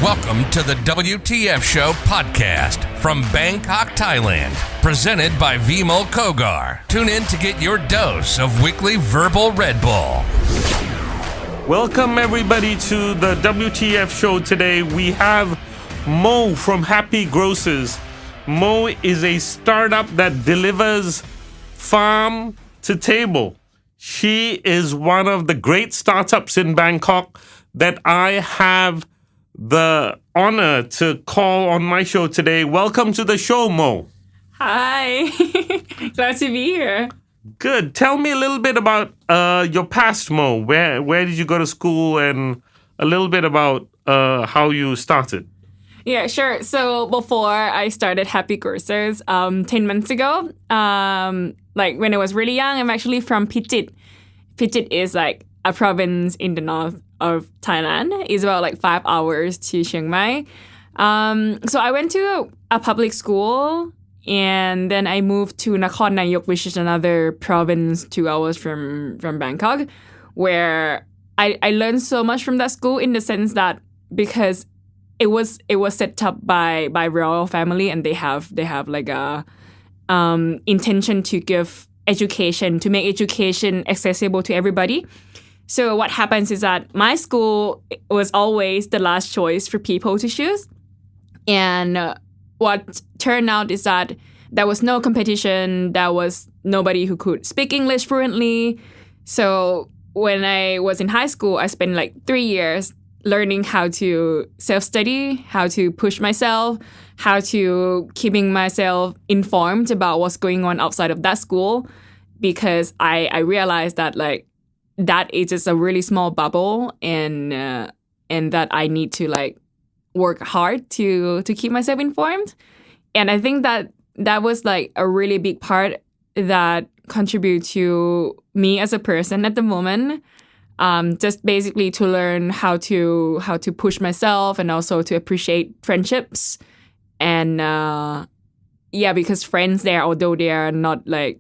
Welcome to the Wtf Show podcast from Bangkok, Thailand. Presented by Vimol Kogar. Tune in to get your dose of weekly verbal Red Bull. Welcome everybody to the WTF Show. Today we have Moh from Happy Grocers. Moh is a startup that delivers farm to table. She is one of the great startups in Bangkok that I have the honor to call on my show today. Welcome to the show, Moh. Hi. Glad to be here. Good. Tell me a little bit about your past, Moh. Where did you go to school, and a little bit about how you started? Yeah, sure. So before I started Happy Grocers 10 months ago, like when I was really young, I'm actually from Phichit. Phichit is like a province in the north of Thailand. It's about like 5 hours to Chiang Mai. So I went to a public school, and then I moved to Nakhon Nayok, which is another province 2 hours from Bangkok, where I learned so much from that school, in the sense that because it was set up by royal family, and they have like a intention to give education, to make education accessible to everybody. So what happens is that my school was always the last choice for people to choose. And what turned out is that there was no competition. There was nobody who could speak English fluently. So when I was in high school, I spent like 3 years learning how to self-study, how to push myself, how to keeping myself informed about what's going on outside of that school, because I realized that like that is just a really small bubble, and that I need to like work hard to keep myself informed. And I think that was like a really big part that contribute to me as a person at the moment. Just basically to learn how to push myself, and also to appreciate friendships. And because friends there, although they are not like,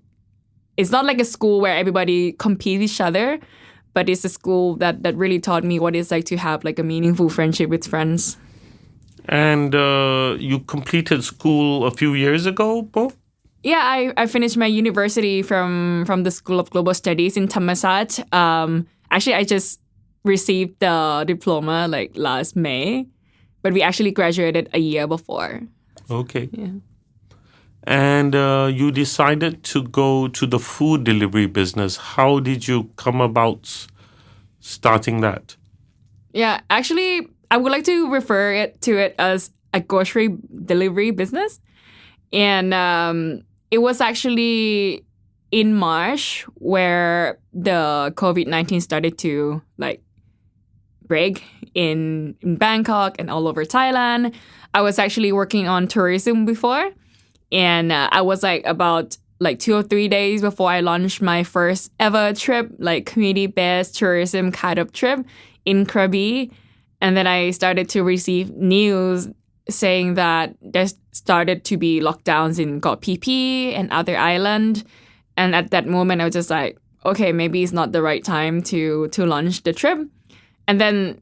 it's not like a school where everybody competes with each other, but it's a school that really taught me what it's like to have like a meaningful friendship with friends. And you completed school a few years ago, Moh? Yeah, I finished my university from the School of Global Studies in Thammasat. Actually, I just received the diploma like last May, but we actually graduated a year before. Okay. Yeah. And you decided to go to the food delivery business. How did you come about starting that? Yeah, actually, I would like to refer to it as a grocery delivery business. And it was actually in March where the COVID-19 started to like break in Bangkok and all over Thailand. I was actually working on tourism before. And I was like about like 2 or 3 days before I launched my first ever trip, like community-based tourism kind of trip in Krabi. And then I started to receive news saying that there started to be lockdowns in Koh Phi Phi and other island. And at that moment, I was just like, okay, maybe it's not the right time to launch the trip. And then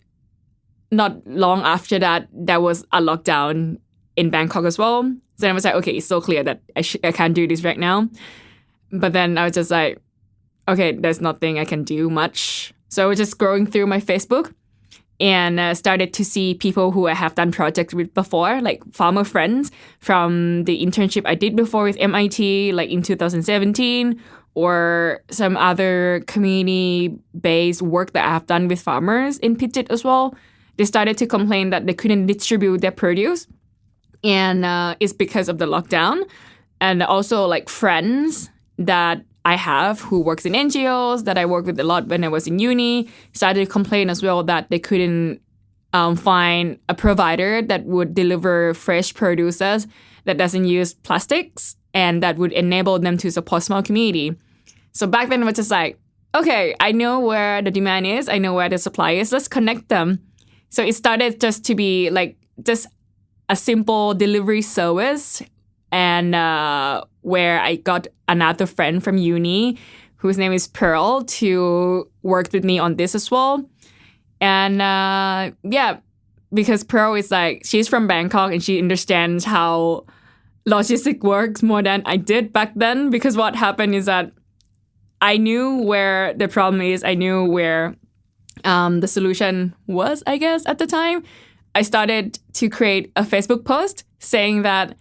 not long after that, there was a lockdown in Bangkok as well. So I was like, okay, it's so clear that I can't do this right now. But then I was just like, okay, there's nothing I can do much. So I was just scrolling through my Facebook and started to see people who I have done projects with before, like farmer friends from the internship I did before with MIT, like in 2017, or some other community-based work that I have done with farmers in Phichit as well. They started to complain that they couldn't distribute their produce. And it's because of the lockdown. And also like friends that I have who works in NGOs that I worked with a lot when I was in uni started to complain as well that they couldn't find a provider that would deliver fresh produces that doesn't use plastics and that would enable them to support small community. So back then I was just like, okay, I know where the demand is. I know where the supply is. Let's connect them. So it started just to be like just a simple delivery service, and where I got another friend from uni whose name is Pearl to work with me on this as well. And because Pearl is like, she's from Bangkok and she understands how logistic works more than I did back then. Because what happened is that I knew where the problem is. I knew where the solution was, I guess, at the time. I started to create a Facebook post saying that,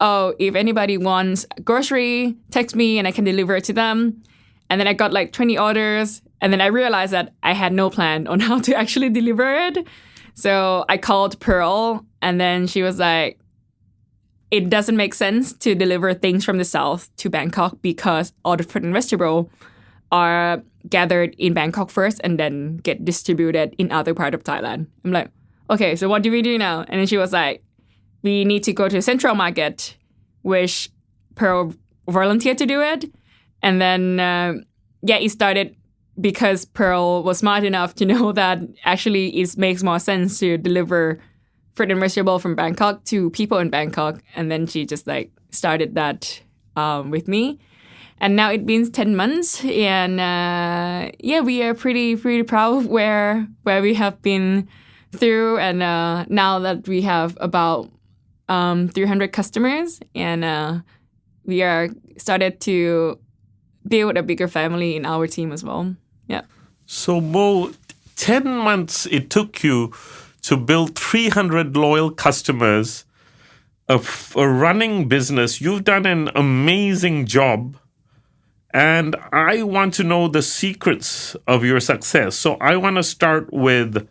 oh, if anybody wants grocery, text me and I can deliver it to them. And then I got like 20 orders. And then I realized that I had no plan on how to actually deliver it. So I called Pearl and then she was like, it doesn't make sense to deliver things from the south to Bangkok because all the fruit and vegetable are gathered in Bangkok first and then get distributed in other part of Thailand. I'm like, okay, so what do we do now? And then she was like, we need to go to Central Market, which Pearl volunteered to do it. And then, it started because Pearl was smart enough to know that actually it makes more sense to deliver fruit and vegetable from Bangkok to people in Bangkok. And then she just like started that with me. And now it's been 10 months. And we are pretty proud of where we have been through. And now that we have about 300 customers and we are started to build a bigger family in our team as well. Yeah. So Moh, 10 months it took you to build 300 loyal customers, a running business. You've done an amazing job. And I want to know the secrets of your success. So I want to start with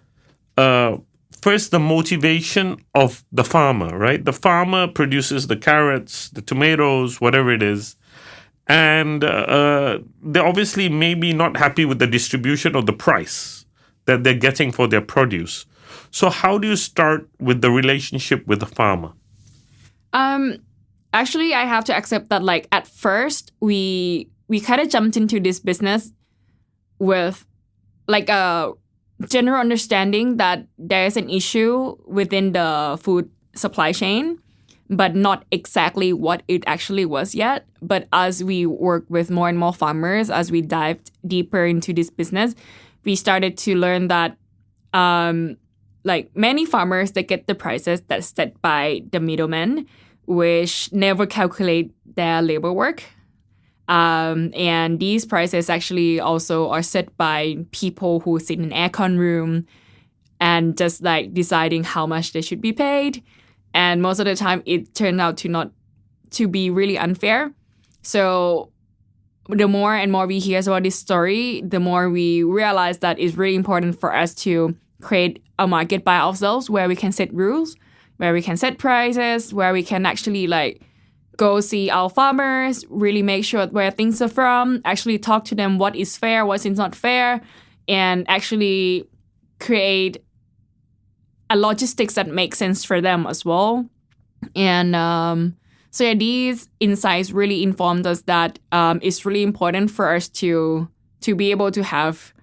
first the motivation of the farmer, right? The farmer produces the carrots, the tomatoes, whatever it is. And they're obviously maybe not happy with the distribution or the price that they're getting for their produce. So how do you start with the relationship with the farmer? Actually, I have to accept that like at first we kind of jumped into this business with like a general understanding that there is an issue within the food supply chain, but not exactly what it actually was yet. But as we work with more and more farmers, as we dived deeper into this business, we started to learn that like many farmers, they get the prices that's set by the middlemen, which never calculate their labor work. And these prices actually also are set by people who sit in an aircon room and just like deciding how much they should be paid. And most of the time, it turned out to be really unfair. So the more and more we hear about this story, the more we realize that it's really important for us to create a market by ourselves where we can set rules, where we can set prices, where we can actually like go see our farmers, really make sure where things are from, actually talk to them what is fair, what is not fair, and actually create a logistics that makes sense for them as well. And these insights really informed us that it's really important for us to be able to have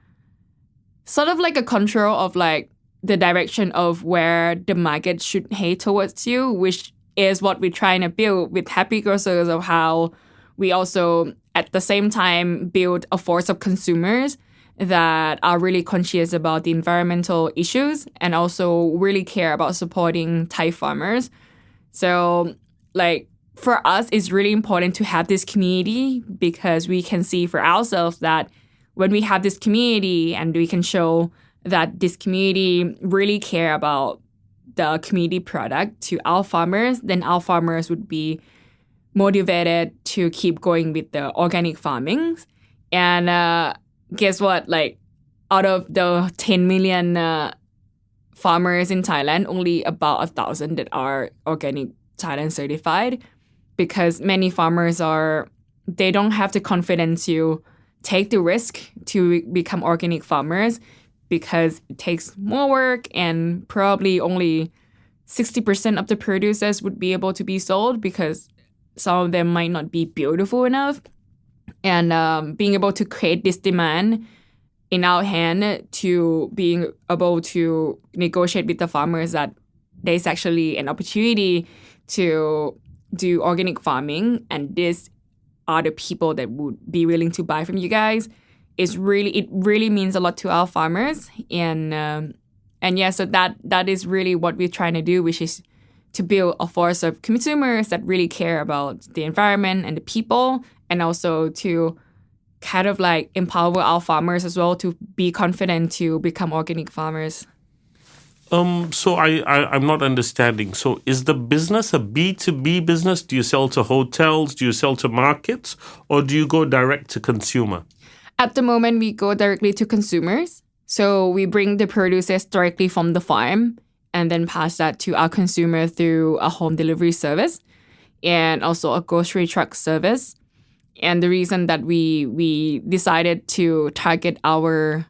sort of like a control of like the direction of where the market should head towards you, which is what we're trying to build with Happy Grocers, of how we also at the same time build a force of consumers that are really conscious about the environmental issues and also really care about supporting Thai farmers. So like for us, it's really important to have this community because we can see for ourselves that when we have this community and we can show that this community really care about the community product to our farmers, then our farmers would be motivated to keep going with the organic farming. And guess what? Like out of the 10 million farmers in Thailand, only about 1,000 that are organic Thailand certified, because many farmers they don't have the confidence to take the risk to become organic farmers because it takes more work and probably only 60% of the producers would be able to be sold because some of them might not be beautiful enough. And being able to create this demand in our hand to being able to negotiate with the farmers that there's actually an opportunity to do organic farming and these are the people that would be willing to buy from you guys, it really means a lot to our farmers. And And yeah, so that is really what we're trying to do, which is to build a force of consumers that really care about the environment and the people, and also to kind of like empower our farmers as well to be confident to become organic farmers. So I'm not understanding. So is the business a B2B business? Do you sell to hotels? Do you sell to markets? Or do you go direct to consumer? At the moment, we go directly to consumers. So we bring the produces directly from the farm and then pass that to our consumer through a home delivery service and also a grocery truck service. And the reason that we decided to target our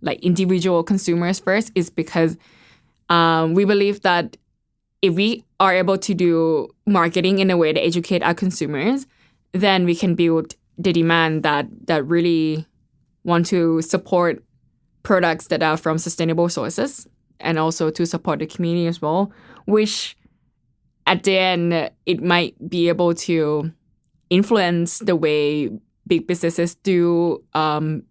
like individual consumers first is because we believe that if we are able to do marketing in a way to educate our consumers, then we can build the demand that really want to support products that are from sustainable sources, and also to support the community as well, which at the end, it might be able to influence the way big businesses do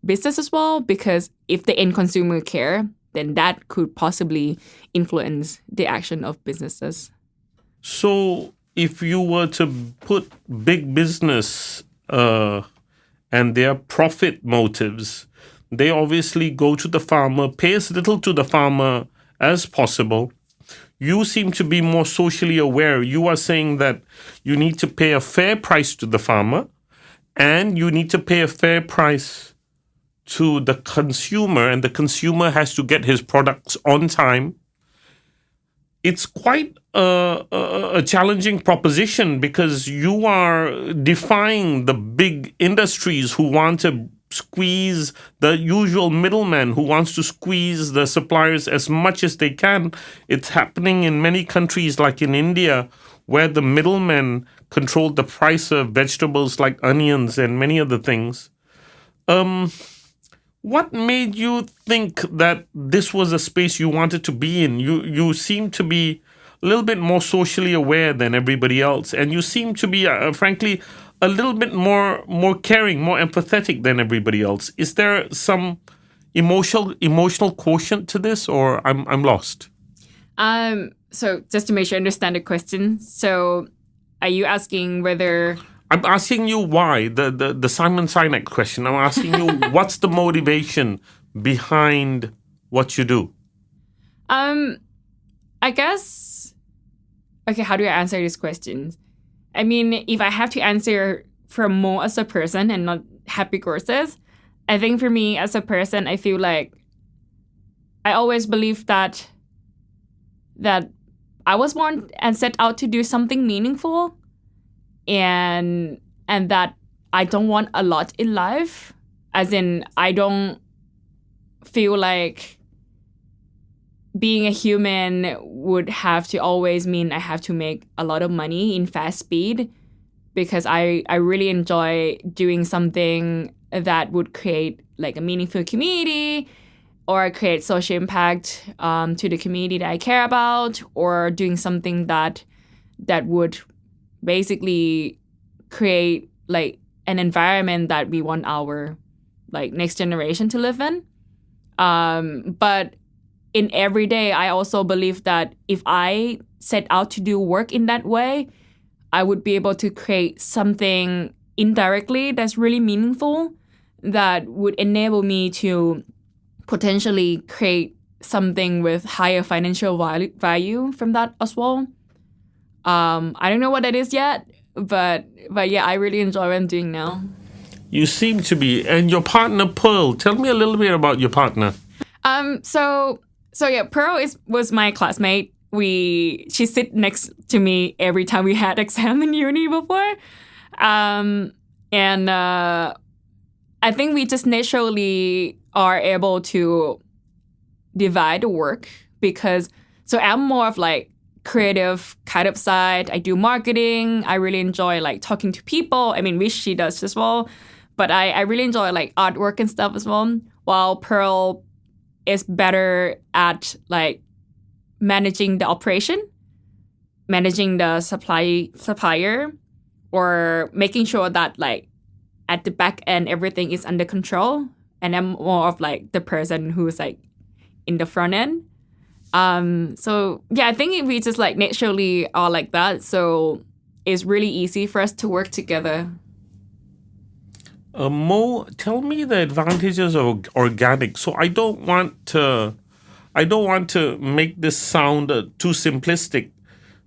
business as well, because if the end consumer care, then that could possibly influence the action of businesses. So if you were to put big business and their profit motives, they obviously go to the farmer, pay as little to the farmer as possible. You seem to be more socially aware. You are saying that you need to pay a fair price to the farmer and you need to pay a fair price to the consumer, and the consumer has to get his products on time. It's quite a challenging proposition because you are defying the big industries who want to squeeze the usual middleman, who wants to squeeze the suppliers as much as they can. It's happening in many countries like in India, where the middlemen control the price of vegetables like onions and many other things. What made you think that this was a space you wanted to be in? You seem to be a little bit more socially aware than everybody else, and you seem to be, frankly, a little bit more caring, more empathetic than everybody else. Is there some emotional quotient to this, or I'm lost? So just to make sure I understand the question, so are you asking whether... I'm asking you why, the Simon Sinek question. I'm asking you what's the motivation behind what you do? I guess... Okay, how do I answer this question? I mean, if I have to answer for Moh as a person and not Happy Grocers, I think for me as a person, I feel like I always believed that I was born and set out to do something meaningful, and that I don't want a lot in life. As in, I don't feel like being a human would have to always mean I have to make a lot of money in fast speed, because I really enjoy doing something that would create like a meaningful community or create social impact to the community that I care about, or doing something that would basically create like an environment that we want our like next generation to live in. But in every day, I also believe that if I set out to do work in that way, I would be able to create something indirectly that's really meaningful that would enable me to potentially create something with higher financial value from that as well. I don't know what that is yet, but yeah, I really enjoy what I'm doing now. You seem to be. And your partner, Pearl, tell me a little bit about your partner. So yeah, Pearl was my classmate. She sit next to me every time we had exam in uni before. And I think we just naturally are able to divide the work, because so I'm more of like creative kind of side. I do marketing. I really enjoy like talking to people. I mean, which she does as well. But I really enjoy like artwork and stuff as well. While Pearl is better at like managing the operation, managing the supplier, or making sure that like at the back end everything is under control. And I'm more of like the person who's like in the front end. So yeah, I think we just like naturally are like that. So it's really easy for us to work together. Mo, tell me the advantages of organic. So I don't want to make this sound too simplistic,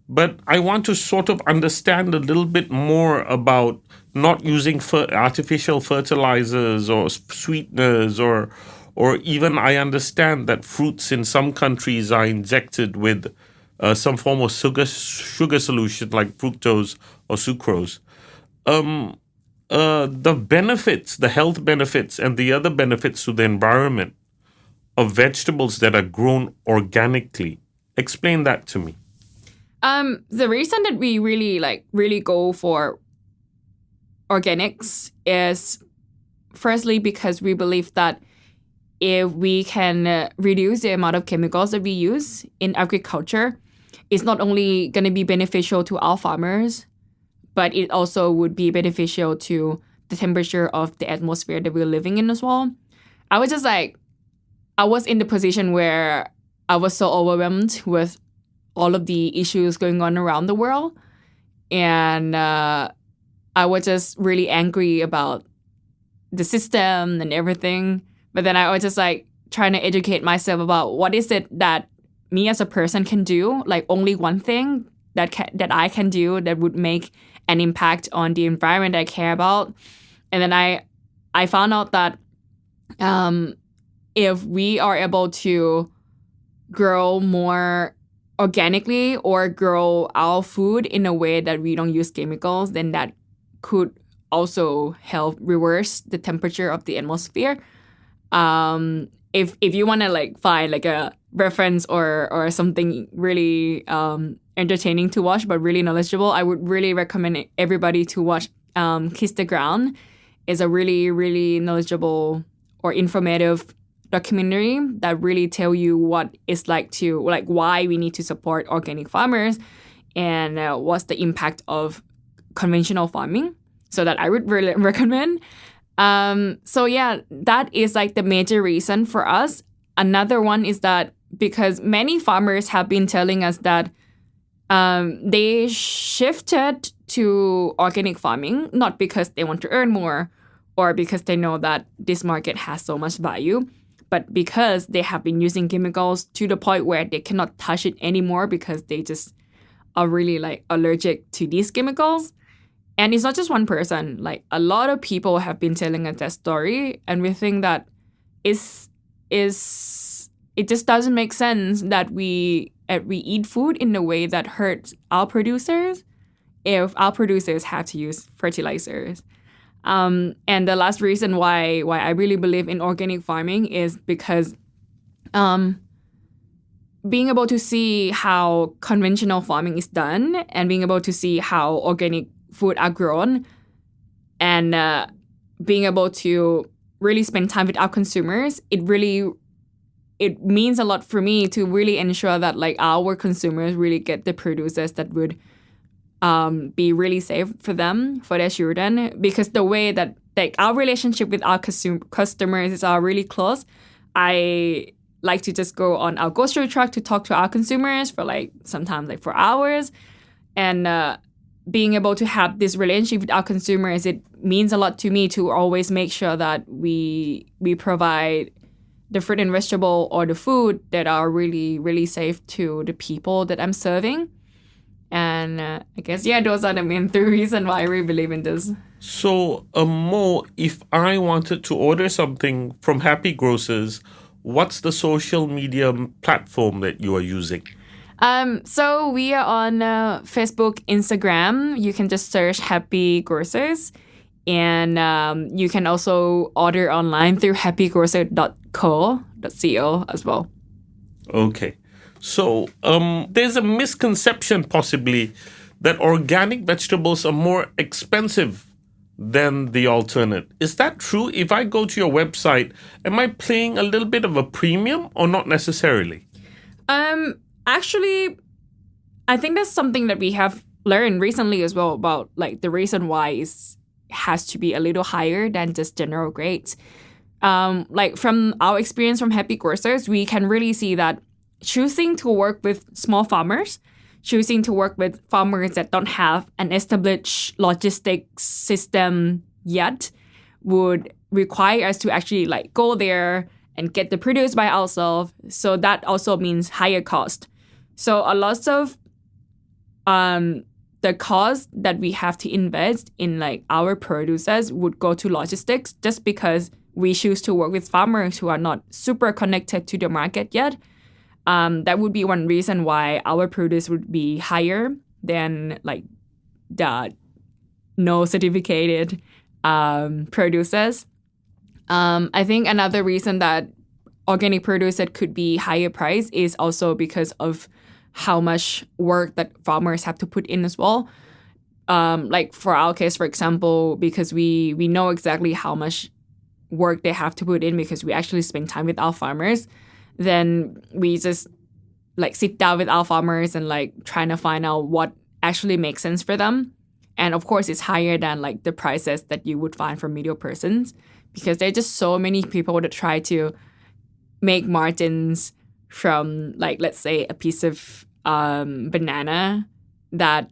but I want to sort of understand a little bit more about not using artificial fertilizers or sweeteners, or even I understand that fruits in some countries are injected with some form of sugar solution like fructose or sucrose. The benefits, the health benefits, and the other benefits to the environment of vegetables that are grown organically. Explain that to me. The reason that we really go for organics is firstly because we believe that if we can reduce the amount of chemicals that we use in agriculture, it's not only going to be beneficial to our farmers, but it also would be beneficial to the temperature of the atmosphere that we're living in as well. I was in the position where I was so overwhelmed with all of the issues going on around the world. And I was just really angry about the system and everything. But then I was just like trying to educate myself about what is it that me as a person can do, like only one thing that I can do that would make an impact on the environment I care about. And then I found out that if we are able to grow more organically or grow our food in a way that we don't use chemicals, then that could also help reverse the temperature of the atmosphere. If you want to like find like a reference or something really entertaining to watch but really knowledgeable, I would really recommend everybody to watch Kiss the Ground. It's a really, really knowledgeable or informative documentary that really tell you what it's like to like why we need to support organic farmers and what's the impact of conventional farming. So that I would really recommend. So yeah, that is like the major reason for us. Another one is that because many farmers have been telling us that they shifted to organic farming, not because they want to earn more or because they know that this market has so much value, but because they have been using chemicals to the point where they cannot touch it anymore because they just are really like allergic to these chemicals. And it's not just one person. Like a lot of people have been telling us that story, and we think that it just doesn't make sense that we eat food in a way that hurts our producers if our producers have to use fertilizers. And the last reason why I really believe in organic farming is because being able to see how conventional farming is done and being able to see how organic food are grown and being able to really spend time with our consumers, it means a lot for me to really ensure that like our consumers really get the producers that would be really safe for them, for their children, because the way that like our relationship with our customers is really close. I like to just go on our grocery truck to talk to our consumers for like sometimes like for hours, and being able to have this relationship with our consumers, it means a lot to me to always make sure that we provide the fruit and vegetable or the food that are really, really safe to the people that I'm serving. And I guess, yeah, those are the main three reasons why I really believe in this. So, Mo, if I wanted to order something from Happy Grocers, what's the social media platform that you are using? So we are on Facebook, Instagram. You can just search Happy Grocers. And you can also order online through happygrocer.co as well. Okay. So there's a misconception possibly that organic vegetables are more expensive than the alternate. Is that true? If I go to your website, am I paying a little bit of a premium or not necessarily? Actually, I think that's something that we have learned recently as well about like the reason why has to be a little higher than just general grades. Like from our experience from Happy Grocers, we can really see that choosing to work with small farmers, choosing to work with farmers that don't have an established logistics system yet would require us to actually like go there and get the produce by ourselves. So that also means higher cost. So a lot of the cost that we have to invest in like our producers would go to logistics just because we choose to work with farmers who are not super connected to the market yet. That would be one reason why our produce would be higher than like the no certificated producers. I think another reason that organic produce that could be higher price is also because of how much work that farmers have to put in as well. Like for our case, for example, because we know exactly how much work they have to put in because we actually spend time with our farmers, then we just like sit down with our farmers and like trying to find out what actually makes sense for them. And of course, it's higher than like the prices that you would find from medium persons because there are just so many people that try to make margins from like, let's say, a piece of banana that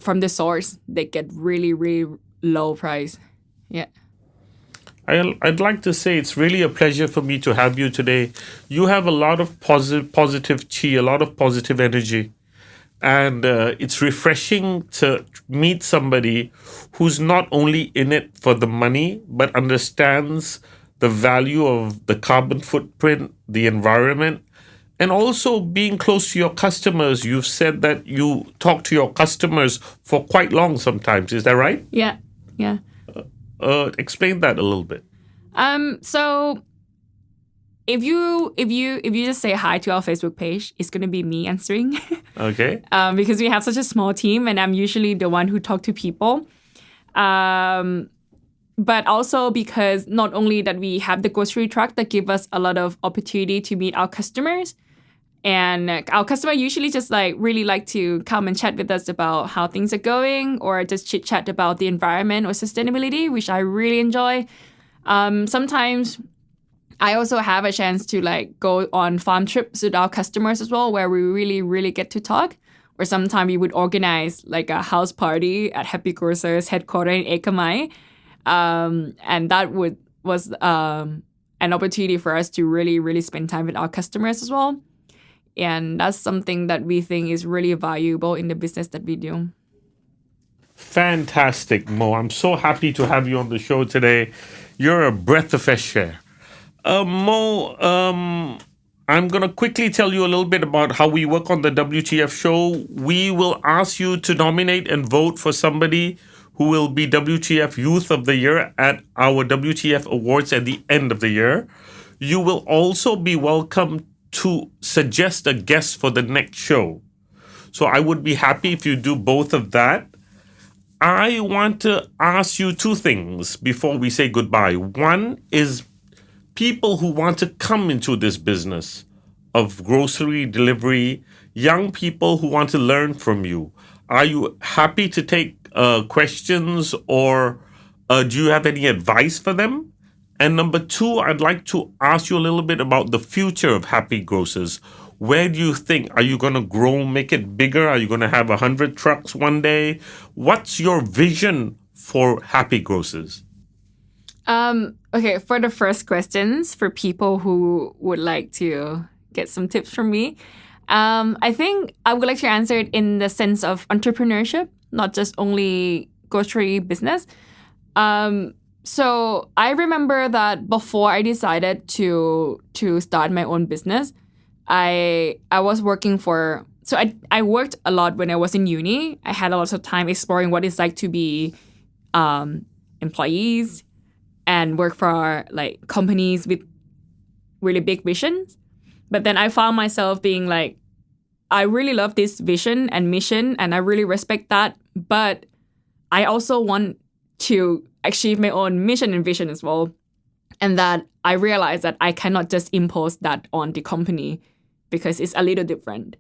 from the source, they get really, really low price. Yeah. I'd like to say it's really a pleasure for me to have you today. You have a lot of positive chi, a lot of positive energy. And it's refreshing to meet somebody who's not only in it for the money, but understands the value of the carbon footprint, the environment, and also being close to your customers. You've said that you talk to your customers for quite long sometimes. Is that right? Yeah. Explain that a little bit. So if you just say hi to our Facebook page, it's gonna be me answering. Okay. Because we have such a small team, and I'm usually the one who talk to people. But also because not only that we have the grocery truck that give us a lot of opportunity to meet our customers, and our customer usually just like really like to come and chat with us about how things are going or just chit chat about the environment or sustainability, which I really enjoy. Sometimes I also have a chance to like go on farm trips with our customers as well, where we really, really get to talk. Or sometimes we would organize like a house party at Happy Grocers headquarters in Ekamai. And that was an opportunity for us to really, really spend time with our customers as well. And that's something that we think is really valuable in the business that we do. Fantastic, Moh. I'm so happy to have you on the show today. You're a breath of fresh air. Moh, I'm going to quickly tell you a little bit about how we work on the WTF show. We will ask you to nominate and vote for somebody who will be WTF Youth of the Year at our WTF Awards at the end of the year. You will also be welcome to suggest a guest for the next show. So I would be happy if you do both of that. I want to ask you two things before we say goodbye. One is people who want to come into this business of grocery delivery, young people who want to learn from you. Are you happy to take questions or do you have any advice for them? And number two, I'd like to ask you a little bit about the future of Happy Grocers. Where do you think? Are you going to grow, make it bigger? Are you going to have 100 trucks one day? What's your vision for Happy Grocers? Okay, for the first questions, for people who would like to get some tips from me, I think I would like to answer it in the sense of entrepreneurship, not just only grocery business. So I remember that before I decided to start my own business, I was working for... So I worked a lot when I was in uni. I had a lot of time exploring what it's like to be employees and work for like companies with really big visions. But then I found myself being like, I really love this vision and mission, and I really respect that. But I also want to achieve my own mission and vision as well. And that I realized that I cannot just impose that on the company because it's a little different.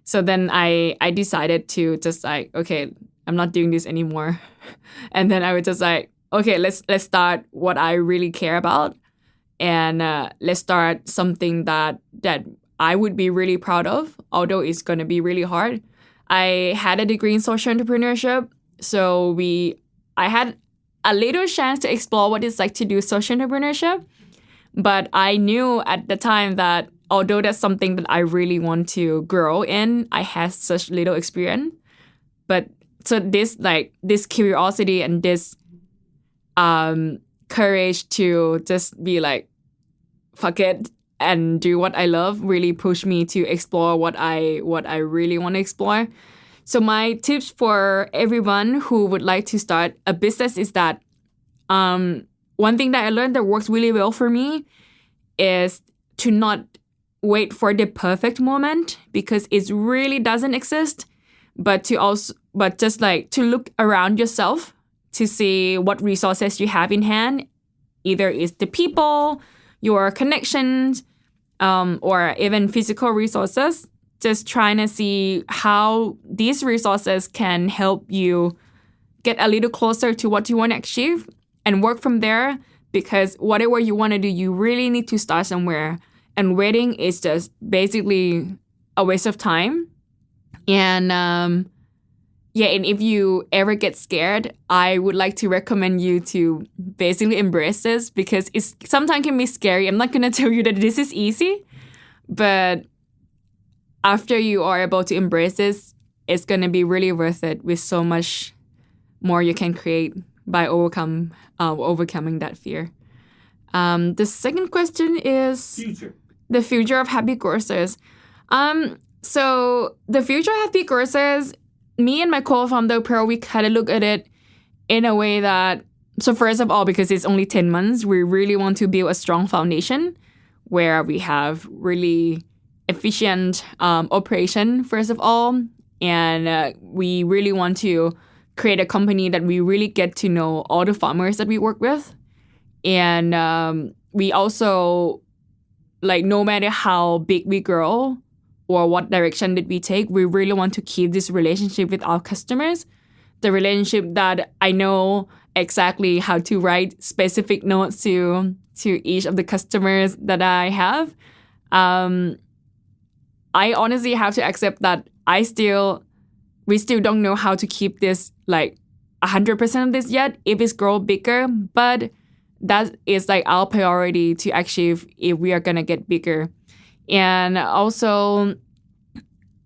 So then I decided to just like, okay, I'm not doing this anymore. And then I was just like, okay, let's start what I really care about. And let's start something that I would be really proud of, although it's going to be really hard. I had a degree in social entrepreneurship, so I had a little chance to explore what it's like to do social entrepreneurship. But I knew at the time that although that's something that I really want to grow in, I had such little experience. But so this curiosity and this courage to just be like, fuck it and do what I love really pushed me to explore what I really want to explore. So my tips for everyone who would like to start a business is that one thing that I learned that works really well for me is to not wait for the perfect moment, because it really doesn't exist, but just like to look around yourself to see what resources you have in hand. Either it's the people, your connections, or even physical resources. Just trying to see how these resources can help you get a little closer to what you want to achieve and work from there, because whatever you want to do, you really need to start somewhere. And waiting is just basically a waste of time. And and if you ever get scared, I would like to recommend you to basically embrace this, because it's sometimes can be scary. I'm not going to tell you that this is easy, but after you are able to embrace this, it's going to be really worth it, with so much more you can create by overcoming that fear. The second question is the future of Happy Grocers. So the future of Happy Grocers, me and my co-founder Pearl, we kind of look at it in a way that, so first of all, because it's only 10 months, we really want to build a strong foundation where we have really efficient operation, first of all. And we really want to create a company that we really get to know all the farmers that we work with. And we also, like, no matter how big we grow or what direction that we take, we really want to keep this relationship with our customers. The relationship that I know exactly how to write specific notes to each of the customers that I have. I honestly have to accept that we still don't know how to keep this like 100% of this yet, if it's grow bigger, but that is like our priority to achieve if we are gonna get bigger. And also,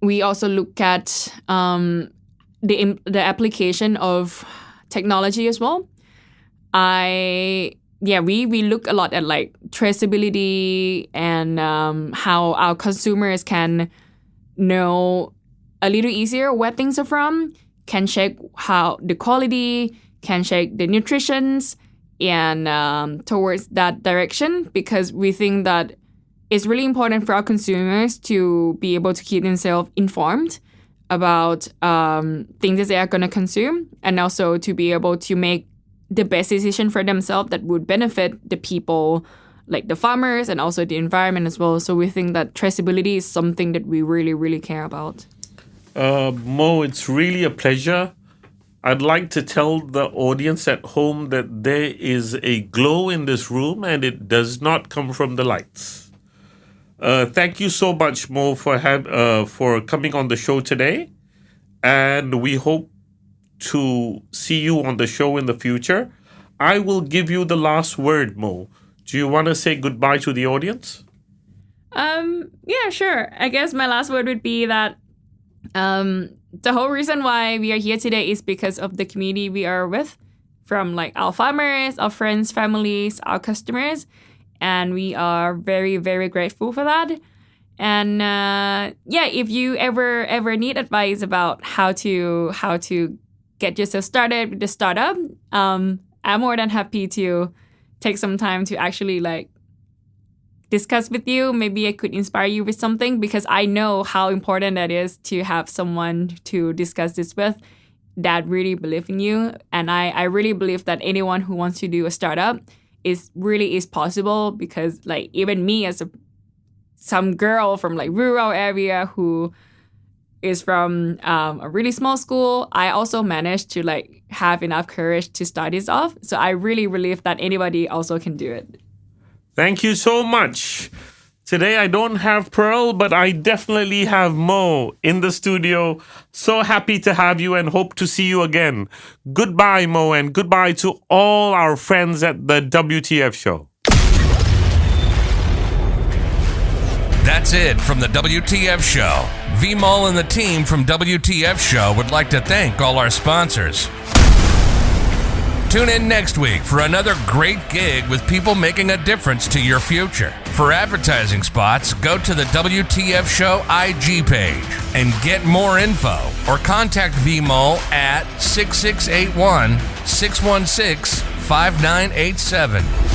we also look at the application of technology as well. We look a lot at like traceability and how our consumers can know a little easier where things are from, can check how the quality, can check the nutritions, and towards that direction, because we think that it's really important for our consumers to be able to keep themselves informed about things that they are going to consume, and also to be able to make the best decision for themselves that would benefit the people, like the farmers, and also the environment as well. So we think that traceability is something that we really, really care about. Moh, it's really a pleasure. I'd like to tell the audience at home that there is a glow in this room, and it does not come from the lights. Thank you so much, Moh, for coming on the show today. And we hope to see you on the show in the future. I will give you the last word, Moh. Do you want to say goodbye to the audience? Yeah, sure. I guess my last word would be that the whole reason why we are here today is because of the community we are with, from like our farmers, our friends, families, our customers, and we are very, very grateful for that. And if you ever need advice about how to get yourself started with the startup, I'm more than happy to take some time to actually like discuss with you. Maybe I could inspire you with something, because I know how important that is to have someone to discuss this with that really believe in you. And I really believe that anyone who wants to do a startup is possible, because like even me as some girl from like rural area who is from a really small school, I also managed to like have enough courage to start this off. So I really believe that anybody also can do it. Thank you so much. Today I don't have Pearl, but I definitely have Moh in the studio. So happy to have you and hope to see you again. Goodbye, Moh, and goodbye to all our friends at the WTF Show. That's it from the WTF Show. Vimol and the team from WTF Show would like to thank all our sponsors. Tune in next week for another great gig with people making a difference to your future. For advertising spots, go to the WTF Show IG page and get more info or contact Vimol at 6681 616 5987.